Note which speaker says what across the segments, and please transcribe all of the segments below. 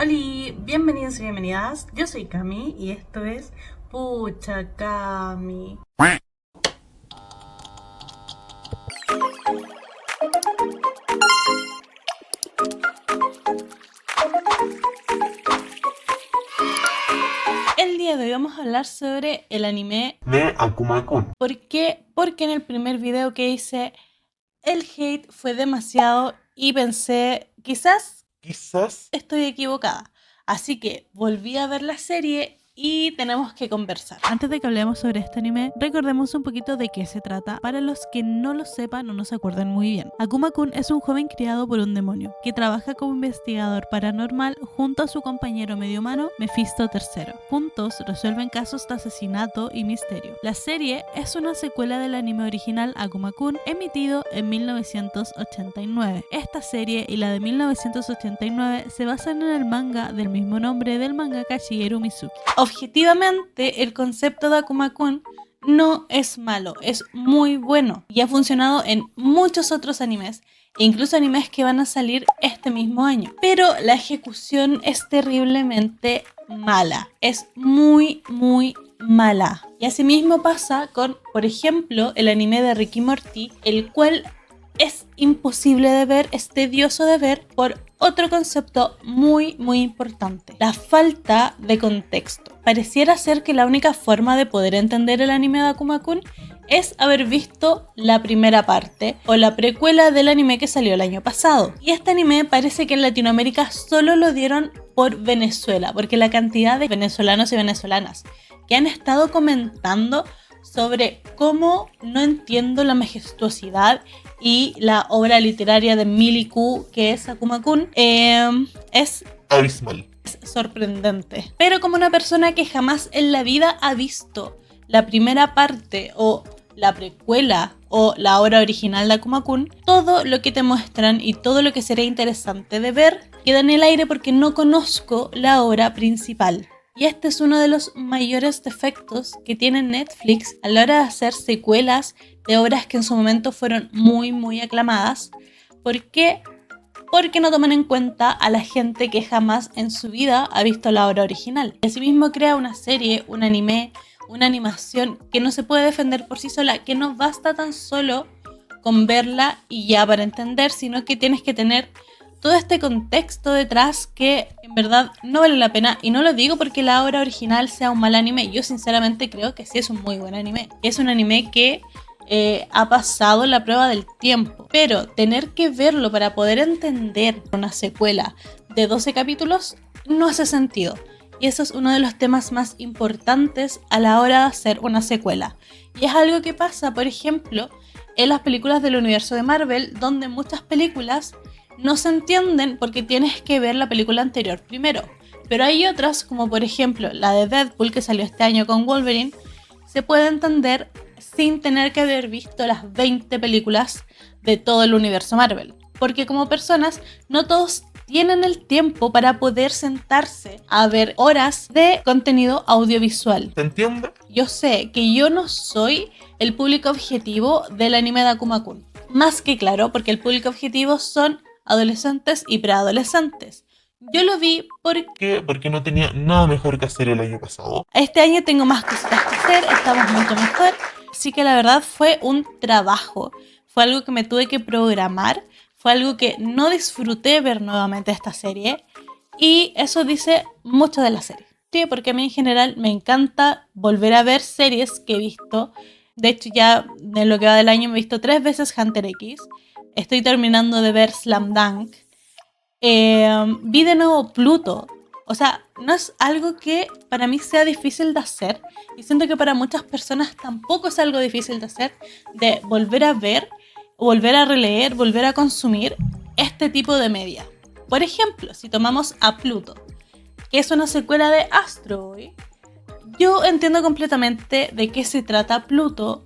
Speaker 1: Hola, bienvenidos y bienvenidas. Yo soy Cami y esto es Pucha Cami. El día de hoy vamos a hablar sobre el anime
Speaker 2: de Akuma-kun.
Speaker 1: ¿Por qué? Porque en el primer video que hice el hate fue demasiado y pensé, quizás estoy equivocada. Así que volví a ver la serie y tenemos que conversar. Antes de que hablemos sobre este anime, recordemos un poquito de qué se trata, para los que no lo sepan o no se acuerden muy bien. Akuma-kun es un joven criado por un demonio, que trabaja como investigador paranormal junto a su compañero medio humano, Mephisto III. Juntos resuelven casos de asesinato y misterio. La serie es una secuela del anime original Akuma-kun, emitido en 1989. Esta serie y la de 1989 se basan en el manga del mismo nombre del mangaka Shigeru Mizuki. Objetivamente, el concepto de Akuma-kun no es malo, es muy bueno y ha funcionado en muchos otros animes e incluso animes que van a salir este mismo año. Pero la ejecución es terriblemente mala, es muy mala. Y asimismo pasa con, por ejemplo, el anime de Rick y Morty, el cual es imposible de ver, es tedioso de ver por otro concepto muy importante: la falta de contexto. Pareciera ser que la única forma de poder entender el anime de Akuma-kun es haber visto la primera parte o la precuela del anime que salió el año pasado. Y este anime parece que en Latinoamérica solo lo dieron por Venezuela, porque la cantidad de venezolanos y venezolanas que han estado comentando sobre cómo no entiendo la majestuosidad y la obra literaria de Miliku, que es Akuma-kun, es
Speaker 2: Abismal.
Speaker 1: sorprendente. Pero como una persona que jamás en la vida ha visto la primera parte o la precuela o la obra original de Akuma-kun, todo lo que te muestran y todo lo que sería interesante de ver queda en el aire porque no conozco la obra principal. Y este es uno de los mayores defectos que tiene Netflix a la hora de hacer secuelas de obras que en su momento fueron muy aclamadas. ¿Por qué? Porque no toman en cuenta a la gente que jamás en su vida ha visto la obra original. Y asimismo crea una serie, un anime, una animación que no se puede defender por sí sola, que no basta tan solo con verla y ya para entender, sino que tienes que tener todo este contexto detrás que en verdad no vale la pena. Y no lo digo porque la obra original sea un mal anime. Yo sinceramente creo que sí es un muy buen anime. Es un anime que ha pasado la prueba del tiempo. Pero tener que verlo para poder entender una secuela de 12 capítulos no hace sentido. Y eso es uno de los temas más importantes a la hora de hacer una secuela. Y es algo que pasa, por ejemplo, en las películas del universo de Marvel, donde muchas películas no se entienden porque tienes que ver la película anterior primero. Pero hay otras, como por ejemplo la de Deadpool, que salió este año con Wolverine, se puede entender sin tener que haber visto las 20 películas de todo el universo Marvel. Porque como personas, no todos tienen el tiempo para poder sentarse a ver horas de contenido audiovisual.
Speaker 2: ¿Se entiende?
Speaker 1: Yo sé que yo no soy el público objetivo del anime de Akuma-kun. Más que claro, porque el público objetivo son adolescentes y preadolescentes. Yo lo vi porque
Speaker 2: Porque no tenía nada mejor que hacer el año pasado.
Speaker 1: este año tengo más cositas que hacer, estamos mucho mejor. Así que la verdad fue un trabajo. Fue algo que me tuve que programar. Fue algo que no disfruté ver nuevamente esta serie. Y eso dice mucho de la serie. Sí, porque a mí en general me encanta volver a ver series que he visto. De hecho, ya en lo que va del año me he visto 3 veces Hunter X. Estoy terminando de ver Slam Dunk. Vi de nuevo Pluto. O sea, no es algo que para mí sea difícil de hacer. Y siento que para muchas personas tampoco es algo difícil de hacer. De volver a ver, volver a releer, volver a consumir este tipo de media. Por ejemplo, si tomamos a Pluto, que es una secuela de Astro Boy, yo entiendo completamente de qué se trata Pluto.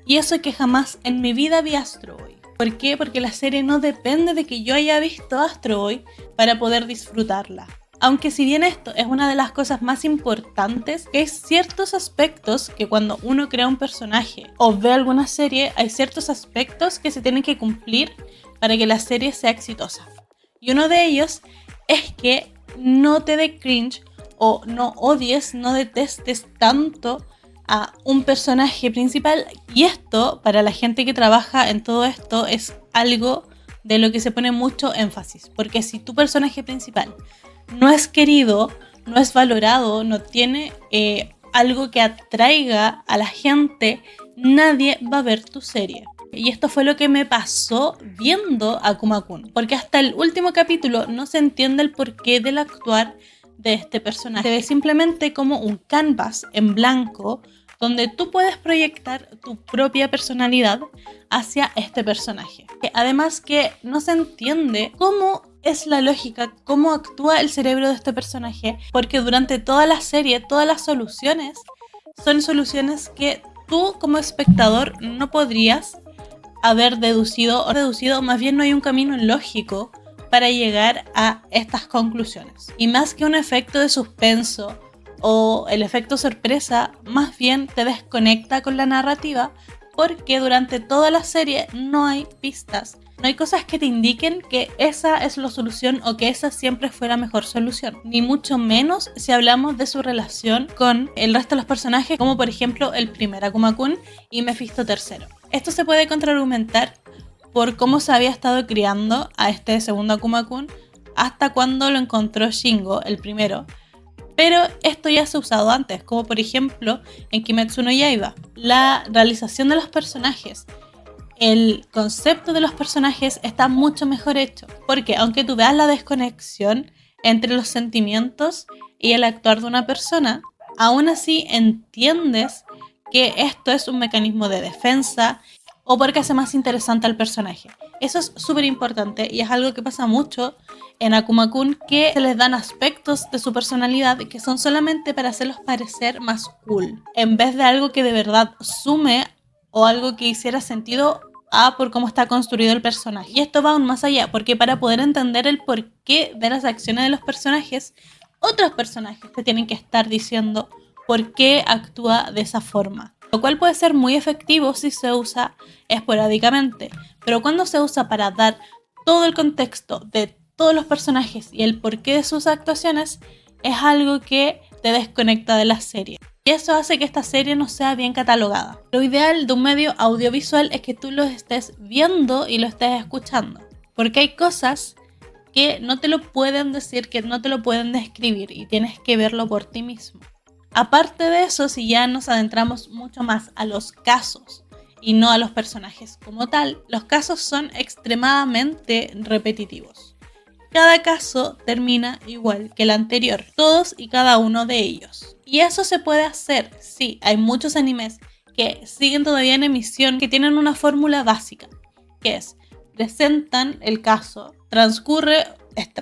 Speaker 1: Y eso que jamás en mi vida vi Astro Boy. ¿Por qué? Porque la serie no depende de que yo haya visto Astro Boy para poder disfrutarla. Aunque si bien esto es una de las cosas más importantes, que hay ciertos aspectos que cuando uno crea un personaje o ve alguna serie, hay ciertos aspectos que se tienen que cumplir para que la serie sea exitosa. Y uno de ellos es que no te dé cringe o no odies, no detestes tanto a un personaje principal. Y esto, para la gente que trabaja en todo esto, es algo de lo que se pone mucho énfasis. Porque si tu personaje principal no es querido, no es valorado, no tiene algo que atraiga a la gente, nadie va a ver tu serie. Y esto fue lo que me pasó viendo a Kuma-kun, porque hasta el último capítulo no se entiende el porqué del actuar de este personaje. Se ve simplemente como un canvas en blanco donde tú puedes proyectar tu propia personalidad hacia este personaje. Además que no se entiende cómo es la lógica, cómo actúa el cerebro de este personaje, porque durante toda la serie, todas las soluciones son soluciones que tú como espectador no podrías haber deducido, más bien no hay un camino lógico para llegar a estas conclusiones. Y más que un efecto de suspenso o el efecto sorpresa, más bien te desconecta con la narrativa, porque durante toda la serie no hay pistas, no hay cosas que te indiquen que esa es la solución o que esa siempre fue la mejor solución, ni mucho menos si hablamos de su relación con el resto de los personajes, como por ejemplo el primer Akuma-kun y Mephisto III. Esto se puede contraargumentar por cómo se había estado criando a este segundo Akuma-kun hasta cuando lo encontró Shingo, el primero. Pero esto ya se ha usado antes, como por ejemplo en Kimetsu no Yaiba. La realización de los personajes, el concepto de los personajes está mucho mejor hecho. Porque aunque tú veas la desconexión entre los sentimientos y el actuar de una persona, aún así entiendes que esto es un mecanismo de defensa o porque hace más interesante al personaje. Eso es súper importante y es algo que pasa mucho en Akuma-kun, que se les dan aspectos de su personalidad que son solamente para hacerlos parecer más cool, en vez de algo que de verdad sume o algo que hiciera sentido por cómo está construido el personaje. Y esto va aún más allá, porque para poder entender el porqué de las acciones de los personajes, otros personajes te tienen que estar diciendo por qué actúa de esa forma. Lo cual puede ser muy efectivo si se usa esporádicamente, pero cuando se usa para dar todo el contexto de todos los personajes y el porqué de sus actuaciones, es algo que te desconecta de la serie. Y eso hace que esta serie no sea bien catalogada. Lo ideal de un medio audiovisual es que tú lo estés viendo y lo estés escuchando, porque hay cosas que no te lo pueden decir, que no te lo pueden describir y tienes que verlo por ti mismo. Aparte de eso, si ya nos adentramos mucho más a los casos y no a los personajes como tal, los casos son extremadamente repetitivos. Cada caso termina igual que el anterior, todos y cada uno de ellos. Y eso se puede hacer, sí, hay muchos animes que siguen todavía en emisión que tienen una fórmula básica, que es, presentan el caso, transcurre,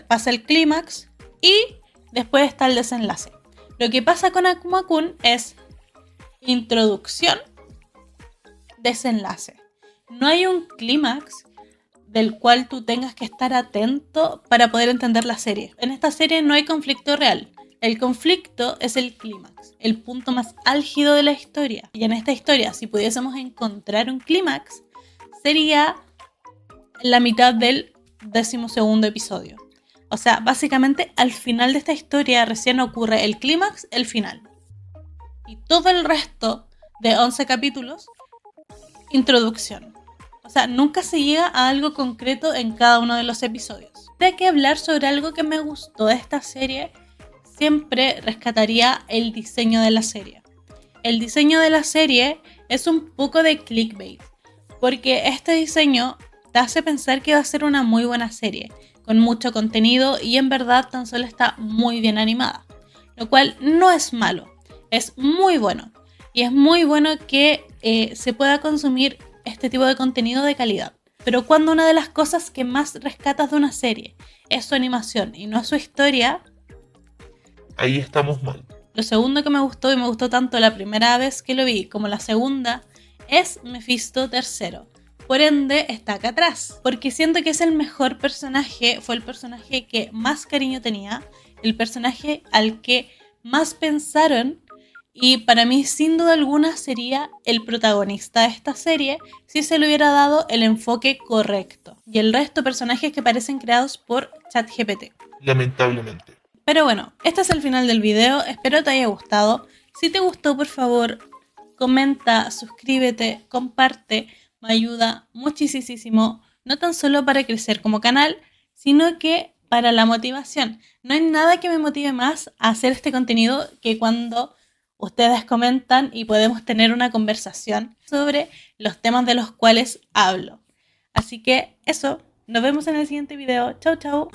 Speaker 1: pasa el clímax y después está el desenlace. Lo que pasa con Akuma-kun es introducción, desenlace. No hay un clímax del cual tú tengas que estar atento para poder entender la serie. En esta serie no hay conflicto real. El conflicto es el clímax, el punto más álgido de la historia. Y en esta historia, si pudiésemos encontrar un clímax, sería la mitad del 12º episodio. O sea, básicamente al final de esta historia recién ocurre el clímax, el final. Y todo el resto de 11 capítulos, introducción. O sea, nunca se llega a algo concreto en cada uno de los episodios. De que hablar sobre algo que me gustó de esta serie, siempre rescataría el diseño de la serie. El diseño de la serie es un poco de clickbait, porque este diseño te hace pensar que va a ser una muy buena serie, con mucho contenido y en verdad tan solo está muy bien animada, lo cual no es malo, es muy bueno y es muy bueno que se pueda consumir este tipo de contenido de calidad. Pero cuando una de las cosas que más rescatas de una serie es su animación y no su historia,
Speaker 2: ahí estamos mal.
Speaker 1: Lo segundo que me gustó, y me gustó tanto la primera vez que lo vi como la segunda, es Mephisto III. Por ende, está acá atrás, porque siento que es el mejor personaje, fue el personaje que más cariño tenía, el personaje al que más pensaron, y para mí sin duda alguna sería el protagonista de esta serie si se le hubiera dado el enfoque correcto. Y el resto de personajes que parecen creados por ChatGPT.
Speaker 2: Lamentablemente.
Speaker 1: Pero bueno, este es el final del video, espero te haya gustado. Si te gustó, por favor, comenta, suscríbete, comparte, me ayuda muchísimo, no tan solo para crecer como canal, sino que para la motivación. No hay nada que me motive más a hacer este contenido que cuando ustedes comentan y podemos tener una conversación sobre los temas de los cuales hablo. Así que eso, nos vemos en el siguiente video. Chau, chau.